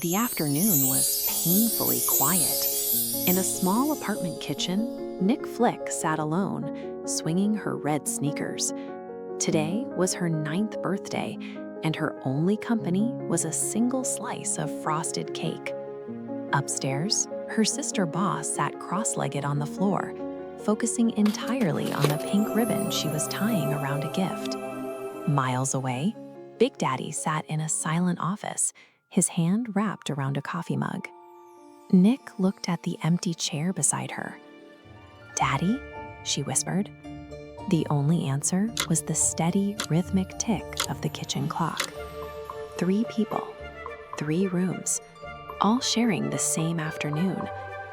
The afternoon was painfully quiet. In a small apartment kitchen, Nik Flick sat alone, swinging her red sneakers. Today was her 9th birthday, and her only company was a single slice of frosted cake. Upstairs, her sister Boss sat cross-legged on the floor, focusing entirely on the pink ribbon she was tying around a gift. Miles away, Big Daddy sat in a silent office, his hand wrapped around a coffee mug. Nik looked at the empty chair beside her. "Daddy?" she whispered. The only answer was the steady, rhythmic tick of the kitchen clock. 3 people, 3 rooms, all sharing the same afternoon,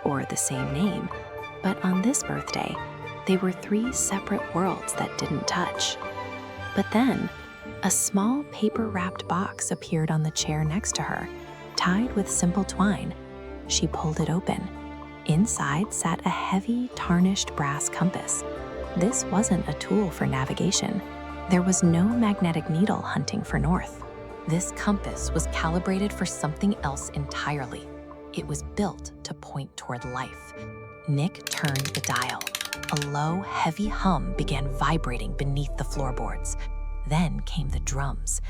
or the same name, but on this birthday, they were 3 separate worlds that didn't touch. But then, a small paper-wrapped box appeared on the chair next to her, tied with simple twine. She pulled it open. Inside sat a heavy, tarnished brass compass. This wasn't a tool for navigation. There was no magnetic needle hunting for north. This compass was calibrated for something else entirely. It was built to point toward life. Nik turned the dial. A low, heavy hum began vibrating beneath the floorboards. Then came the drums,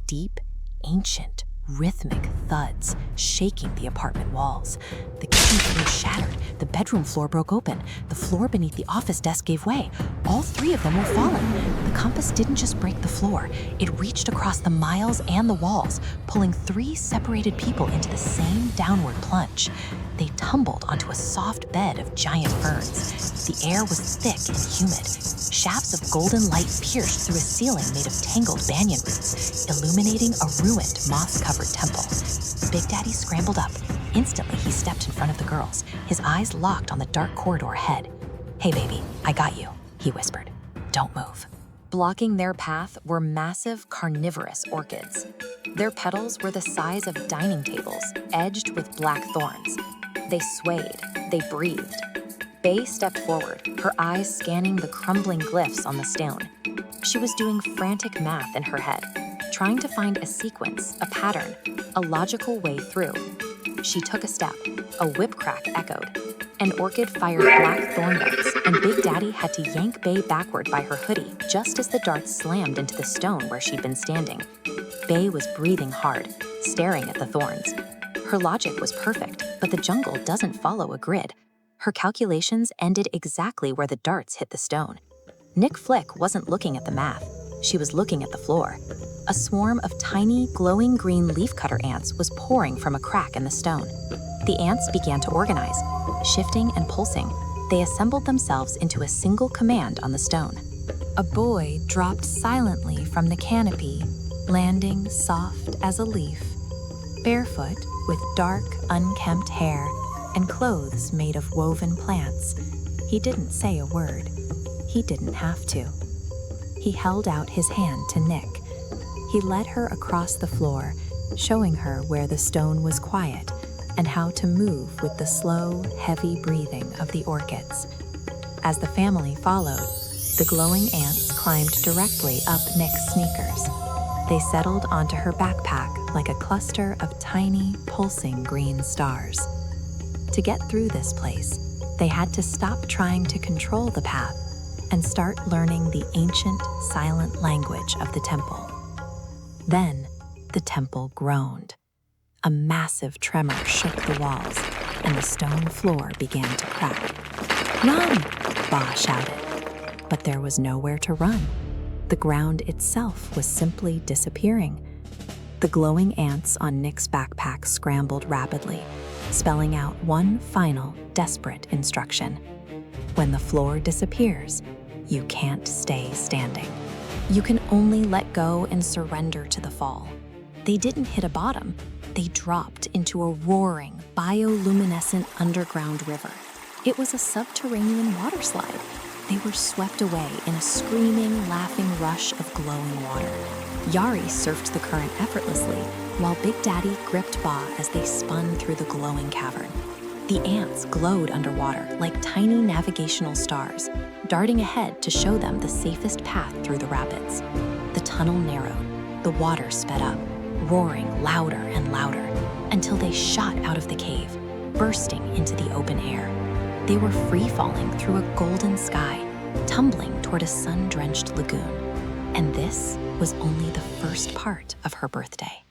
deep, ancient, rhythmic thuds shaking the apartment walls. The kitchen floor shattered, the bedroom floor broke open, the floor beneath the office desk gave way. All 3 of them were falling. The compass didn't just break the floor, it reached across the miles and the walls, pulling 3 separated people into the same downward plunge. They tumbled onto a soft bed of giant ferns. The air was thick and humid. Shafts of golden light pierced through a ceiling made of tangled banyan roots, illuminating a ruined, moss-covered temple. Big Daddy scrambled up. Instantly, he stepped in front of the girls, his eyes locked on the dark corridor ahead. "Hey, baby, I got you," he whispered. "Don't move." Blocking their path were massive carnivorous orchids. Their petals were the size of dining tables, edged with black thorns. They swayed, they breathed. Bae stepped forward, her eyes scanning the crumbling glyphs on the stone. She was doing frantic math in her head, trying to find a sequence, a pattern, a logical way through. She took a step, a whip crack echoed. An orchid fired black thorn darts, and Big Daddy had to yank Bae backward by her hoodie just as the darts slammed into the stone where she'd been standing. Bae was breathing hard, staring at the thorns. Her logic was perfect, but the jungle doesn't follow a grid. Her calculations ended exactly where the darts hit the stone. Nik Flick wasn't looking at the math. She was looking at the floor. A swarm of tiny, glowing green leafcutter ants was pouring from a crack in the stone. The ants began to organize. Shifting and pulsing, they assembled themselves into a single command on the stone. A boy dropped silently from the canopy, landing soft as a leaf. Barefoot, with dark, unkempt hair, and clothes made of woven plants. He didn't say a word. He didn't have to. He held out his hand to Nik. He led her across the floor, showing her where the stone was quiet and how to move with the slow, heavy breathing of the orchids. As the family followed, the glowing ants climbed directly up Nik's sneakers. They settled onto her backpack like a cluster of tiny, pulsing green stars. To get through this place, they had to stop trying to control the path and start learning the ancient, silent language of the temple. Then, the temple groaned. A massive tremor shook the walls, and the stone floor began to crack. "Run!" Ba shouted. But there was nowhere to run. The ground itself was simply disappearing. The glowing ants on Nik's backpack scrambled rapidly, spelling out one final, desperate instruction. When the floor disappears, you can't stay standing. You can only let go and surrender to the fall. They didn't hit a bottom. They dropped into a roaring, bioluminescent underground river. It was a subterranean water slide. They were swept away in a screaming, laughing rush of glowing water. Yari surfed the current effortlessly, while Big Daddy gripped Ba as they spun through the glowing cavern. The ants glowed underwater like tiny navigational stars, darting ahead to show them the safest path through the rapids. The tunnel narrowed, the water sped up, roaring louder and louder. until they shot out of the cave, bursting into the open air. They were free-falling through a golden sky, tumbling toward a sun-drenched lagoon. And this was only the first part of her birthday.